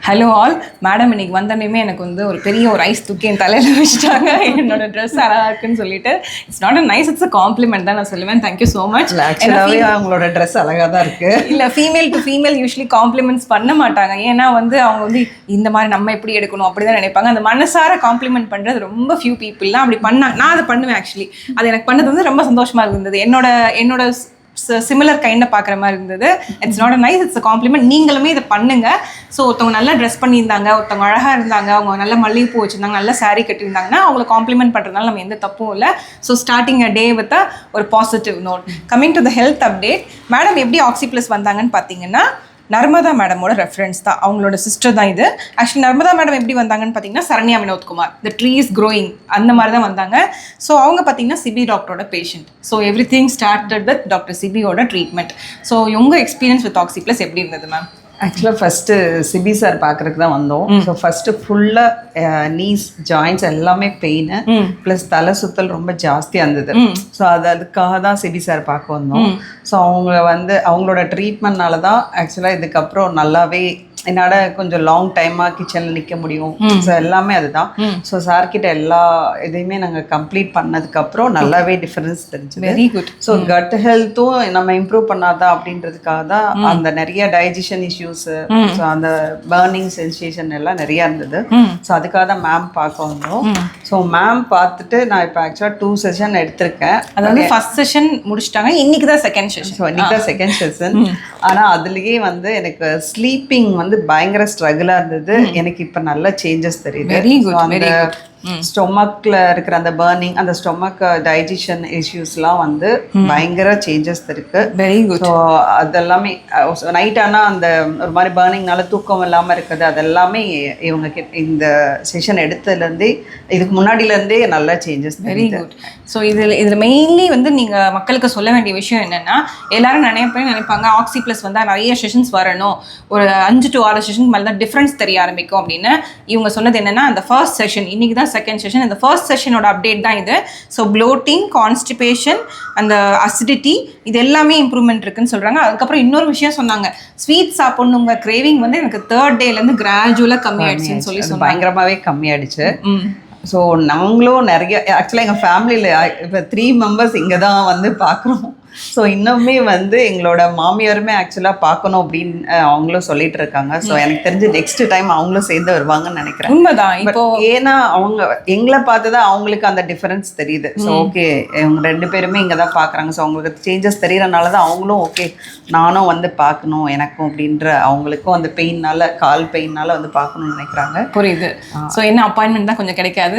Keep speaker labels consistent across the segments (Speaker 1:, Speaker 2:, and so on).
Speaker 1: Hello all madam, இன்னைக்கு வந்தோடனே எனக்கு வந்து ஒரு பெரிய ஒரு ஐஸ் தூக்கி என் தலையில் வச்சுட்டாங்க. என்னோட ட்ரெஸ் அழகாக இருக்குன்னு சொல்லிட்டு it's not a nice, it's a complement தான் நான் சொல்லுவேன். Thank you so much.
Speaker 2: ஆக்சுவலாகவே அவங்களோட ட்ரெஸ் அழகாக தான் இருக்குது.
Speaker 1: இல்லை, female to female usually compliments பண்ண மாட்டாங்க. ஏன்னா வந்து அவங்க வந்து இந்த மாதிரி நம்ம எப்படி எடுக்கணும் அப்படி தான் நினைப்பாங்க. அந்த மனசார காம்ப்ளிமெண்ட் பண்ணுறது ரொம்ப ஃபியூ பீப்புள் தான் அப்படி பண்ணாங்க. நான் அதை பண்ணுவேன். ஆக்சுவலி அது எனக்கு பண்ணது வந்து ரொம்ப சந்தோஷமாக இருந்தது. என்னோட சிமிலர் கைண்டாக பார்க்குற மாதிரி இருந்தது. It's not a nice, it's a complement. நீங்களுமே இதை பண்ணுங்க. ஸோ ஒருத்தவங்க நல்லா ட்ரெஸ் பண்ணியிருந்தாங்க, ஒருத்தவங்க அழகாக இருந்தாங்க, அவங்க நல்ல மல்லிகைப்பூ வச்சுருந்தாங்க, நல்ல சாரீ கட்டியிருந்தாங்கன்னா அவங்களை காம்ப்ளிமெண்ட் பண்ணுறதுனால நம்ம எந்த தப்பும் இல்லை. So starting a day with ஒரு positive note. Coming to the health update, madam எப்படி ஆக்சிப்ளஸ் வந்தாங்கன்னு பார்த்தீங்கன்னா நர்மதா மேடமோட ரெஃபரன்ஸ் தான். அவங்களோட சிஸ்டர் தான் இது. ஆக்சுவலி நர்மதா மேடம் எப்படி வந்தாங்கன்னு பார்த்தீங்கன்னா Saranya Vinothkumar, the tree is growing அந்த மாதிரி தான் வந்தாங்க. ஸோ அவங்க பார்த்தீங்கன்னா சிபி டாக்டரோட patient. So everything started with doctor சிபியோட ட்ரீட்மெண்ட். ஸோ உங்கள் எக்ஸ்பீரியன்ஸ் வித் ஆக்சிப்ளஸ் எப்படி இருந்தது மேம்?
Speaker 2: ஆக்சுவலாக ஃபஸ்ட்டு சிபி சார் பார்க்குறதுக்கு தான் வந்தோம். ஸோ ஃபஸ்ட்டு ஃபுல்லாக நீஸ் ஜாயின்ட்ஸ் எல்லாமே பெயின் ப்ளஸ் தலை சுத்தல் ரொம்ப ஜாஸ்தியாக இருந்தது. ஸோ அதுக்காக தான் சிபி சார் பார்க்க வந்தோம். ஸோ அவங்களோட ட்ரீட்மெண்ட்னால தான் ஆக்சுவலாக இதுக்கப்புறம் நல்லாவே என்னோட கொஞ்சம் லாங் டைமாக கிச்சனில் நிற்க முடியும். ஸோ எல்லாமே அதுதான். ஸோ சார்கிட்ட எல்லா இதையுமே நாங்கள் கம்ப்ளீட் பண்ணதுக்கப்புறம் நல்லாவே டிஃப்ரென்ஸ் தெரிஞ்சுது.
Speaker 1: Very good.
Speaker 2: ஸோ கட் ஹெல்த்தும் நம்ம இம்ப்ரூவ் பண்ணாதான் அப்படின்றதுக்காக தான் அந்த நிறைய டைஜஷன் இஷ்யூஸு, ஸோ அந்த பர்னிங் சென்சேஷன் எல்லாம் நிறையா இருந்தது. ஸோ அதுக்காக தான் மேம் பார்க்க வந்தோம். ஸோ மேம் பார்த்துட்டு நான் இப்போ ஆக்சுவலாக 2 செஷன் எடுத்திருக்கேன்.
Speaker 1: அதாவது ஃபர்ஸ்ட் செஷன் முடிச்சிட்டாங்க, இன்னைக்கு தான் செகண்ட் செஷன்.
Speaker 2: ஸோ இன்னைக்கு தான் செகண்ட் செஷன். ஆனால் அதுலேயே வந்து எனக்கு ஸ்லீப்பிங் வந்து பயங்கர ஸ்ட்ரகிளாக இருந்தது. எனக்கு இப்போ நல்ல சேஞ்சஸ் தெரியுது.
Speaker 1: Very good, very good.
Speaker 2: ஸ்டொமக்ல இருக்கிற அந்த பர்னிங், அந்த ஸ்டொமக் டைஜஷன் இஷ்யூஸ்லாம் வந்து பயங்கர சேஞ்சஸ் இருக்கு.
Speaker 1: Very good.
Speaker 2: ஸோ அதெல்லாமே நைட் ஆனால் அந்த ஒரு மாதிரி பர்னிங்னால தூக்கம் இல்லாமல் இருக்குது. அதெல்லாமே இவங்க இந்த செஷன் எடுத்ததுலேருந்தே இதுக்கு முன்னாடியிலேருந்தே நல்ல சேஞ்சஸ்.
Speaker 1: Very good. ஸோ இதில் மெயின்லி வந்து நீங்கள் மக்களுக்கு சொல்ல வேண்டிய விஷயம் என்னென்னா, எல்லாரும் நிறைய பேர் நினைப்பாங்க ஆக்சிப்ளஸ் வந்தால் நிறைய செஷன்ஸ் வரணும், ஒரு 5 to 6 செஷன் மேலே தான் டிஃப்ரென்ஸ் தெரிய ஆரம்பிக்கும் அப்படின்னு. இவங்க சொன்னது என்னென்னா, அந்த ஃபர்ஸ்ட் செஷன் இன்னைக்கு தான் செகண்ட் செஷன், இந்த ஃபர்ஸ்ட் செஷனோட அப்டேட் தான் இது. ஸோ ப்ளோட்டிங், கான்ஸ்டிபேஷன், அந்த அசிடிட்டி, இது எல்லாமே இம்ப்ரூவ்மெண்ட் இருக்குன்னு சொல்கிறாங்க. அதுக்கப்புறம் இன்னொரு விஷயம் சொன்னாங்க, ஸ்வீட் சாப்பிட்ணுங்க கிரேவிங் வந்து எனக்கு 3rd டேலேருந்து கிராஜுவலாக கம்மியாயிடுச்சுன்னு சொல்லி சொன்னாங்க.
Speaker 2: பயங்கரமாகவே கம்மியாயிடுச்சு. ஸோ நாங்களும் நிறைய ஆக்சுவலாக எங்கள் ஃபேமிலியில் இப்போ 3 மெம்பர்ஸ் இங்கே தான் வந்து பார்க்குறோம். ஸோ இன்னுமே வந்து எங்களோட மாமியாருமே ஆக்சுவலாக பார்க்கணும் அப்படின்னு அவங்களும் சொல்லிட்டு இருக்காங்க. ஸோ எனக்கு தெரிஞ்சு நெக்ஸ்ட் டைம் அவங்களும் சேர்ந்து வருவாங்கன்னு நினைக்கிறேன்.
Speaker 1: உண்மைதான். இப்போ
Speaker 2: ஏன்னா அவங்க எங்களை பார்த்து தான் அவங்களுக்கு அந்த டிஃபரன்ஸ் தெரியுது. ஸோ ஓகே, இவங்க 2 பேருமே இங்கே தான் பார்க்குறாங்க. ஸோ அவங்களுக்கு சேஞ்சஸ் தெரியறதுனால தான் அவங்களும் ஓகே நானும் வந்து பார்க்கணும் எனக்கும் அப்படின்ற, அவங்களுக்கும் அந்த பெயின்னால, கால் பெயின்னால வந்து பார்க்கணும்னு நினைக்கிறாங்க.
Speaker 1: புரியுது. ஸோ என்ன அப்பாயின்மெண்ட் தான் கொஞ்சம் கிடைக்காது,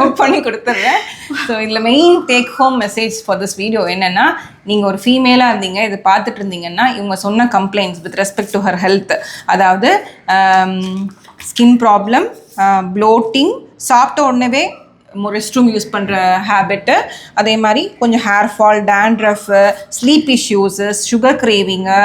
Speaker 1: புக் பண்ணி கொடுத்துட்றேன். ஸோ இதில் main take home message for this video என்னென்னா, நீங்கள் ஒரு ஃபீமேலாக இருந்தீங்க, இது பார்த்துட்டு இருந்தீங்கன்னா இவங்க சொன்ன complaints with respect to her health, அதாவது ஸ்கின் ப்ராப்ளம், ப்ளோட்டிங், சாப்பிட்ட உடனே ரெஸ்ட் ரூம் யூஸ் பண்ணுற ஹேபிட்டு, அதே மாதிரி கொஞ்சம் hair fall, dandruff, sleep issues, sugar craving,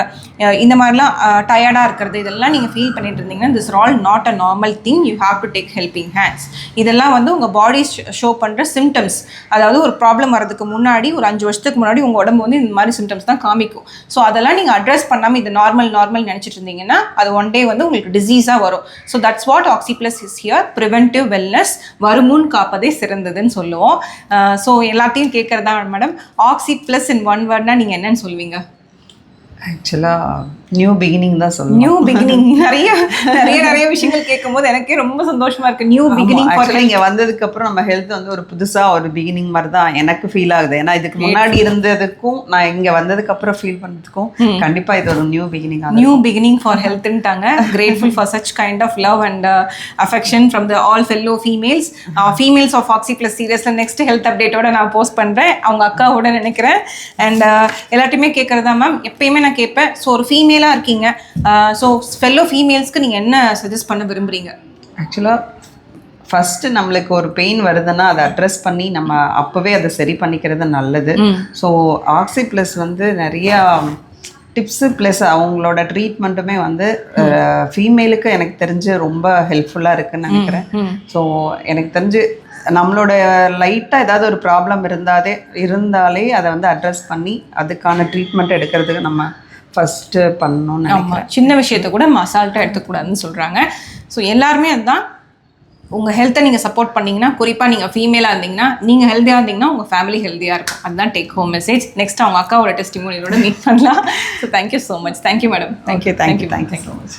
Speaker 1: இந்த மாதிரிலாம் டயர்டாக இருக்கிறது, இதெல்லாம் நீங்கள் ஃபீல் பண்ணிட்டு இருந்தீங்கன்னா this are all not a normal thing. You have to take helping hands. இதெல்லாம் வந்து உங்கள் பாடி ஷோ பண்ணுற சிம்டம்ஸ். அதாவது ஒரு ப்ராப்ளம் வரதுக்கு முன்னாடி, ஒரு 5 வருஷத்துக்கு முன்னாடி உங்கள் உடம்பு வந்து இந்த மாதிரி சிம்டம்ஸ் தான் காமிக்கும். ஸோ அதெல்லாம் நீங்கள் அட்ரஸ் பண்ணாமல் இது நார்மல் நினச்சிட்டு இருந்தீங்கன்னா அது ஒன் டே வந்து உங்களுக்கு டிசீஸாக வரும். So that's what Oxyplus is here. Preventive wellness, வருமுன் காப்பதே சிறந்ததுன்னு சொல்லுவோம். ஸோ எல்லாத்தையும் கேட்குறதா மேடம், ஆக்சிப்ளஸ் இன் 1 வேர்ட்னா நீங்கள் என்னன்னு சொல்லுவீங்க?
Speaker 2: ஆக்சுவலாக நியூ பிகினிங் தான் சொல்லணும்.
Speaker 1: New beginning. நிறைய விஷயங்கள் கேட்கும்போது எனக்கே ரொம்ப சந்தோஷமா இருக்கு. New beginning.
Speaker 2: இங்கே வந்ததுக்கு அப்புறம் நம்ம ஹெல்த் வந்து ஒரு புதுசாக ஒரு பிகினிங் மாதிரி தான் எனக்கு ஃபீல் ஆகுது. ஏன்னா இதுக்கு முன்னாடி இருந்ததுக்கும் நான் இங்கே வந்ததுக்கு அப்புறம் ஃபீல் பண்ணதுக்கும் கண்டிப்பாக இது ஒரு new beginning.
Speaker 1: New beginning for ஹெல்த்ன்ட்டாங்க. Grateful for such kind of love and affection from the all fellow females. Females of Oxyplus சீரியஸில் நெக்ஸ்ட் ஹெல்த் அப்டேட்டோட நான் போஸ்ட் பண்ணுறேன், அவங்க அக்காவோட நினைக்கிறேன். அண்ட் எல்லாத்தையுமே கேட்குறதா மேம், எப்பயுமே நான் கேட்பேன். ஸோ ஒரு ஃபீமேலாக இருக்கீங்க, ஸோ ஃபெல்லோ ஃபீமேல்ஸ்க்கு நீங்கள் என்ன சஜஸ்ட் பண்ண விரும்புகிறீங்க?
Speaker 2: ஆக்சுவலாக ஃபஸ்ட்டு நம்மளுக்கு ஒரு பெயின் வருதுன்னா அதை அட்ரஸ் பண்ணி நம்ம அப்போவே அதை சரி பண்ணிக்கிறது நல்லது. ஸோ ஆக்சிப்ளஸ் வந்து நிறையா டிப்ஸு ப்ளஸ் அவங்களோட ட்ரீட்மெண்ட்டுமே வந்து ஃபீமேலுக்கு எனக்கு தெரிஞ்சு ரொம்ப ஹெல்ப்ஃபுல்லாக இருக்குதுன்னு நினைக்கிறேன். ஸோ எனக்கு தெரிஞ்சு நம்மளோட லைட்டாக ஏதாவது ஒரு ப்ராப்ளம் இருந்தாலே அதை வந்து அட்ரஸ் பண்ணி அதுக்கான ட்ரீட்மெண்ட் எடுக்கிறதுக்கு நம்ம ஃபஸ்ட்டு பண்ணணும்னு
Speaker 1: ஆமாம், சின்ன விஷயத்தை கூட அசால்ட்டாக எடுத்துக்கூடாதுன்னு சொல்கிறாங்க. ஸோ எல்லாருமே அதுதான், உங்கள் ஹெல்த்தை நீங்கள் சப்போர்ட் பண்ணிங்கன்னா, குறிப்பாக நீங்கள் ஃபீமேலாக இருந்தீங்கன்னா, நீங்கள் ஹெல்த்தியாக இருந்தீங்கன்னா உங்கள் ஃபேமிலி ஹெல்த்தியாக இருக்கும். அதுதான் டேக் ஹோம் மெசேஜ். நெக்ஸ்ட் அவங்க அக்காவோட டெஸ்டிமோனியோட மீட் பண்ணலாம். So thank you so much. Thank you madam.
Speaker 2: Thank you so much.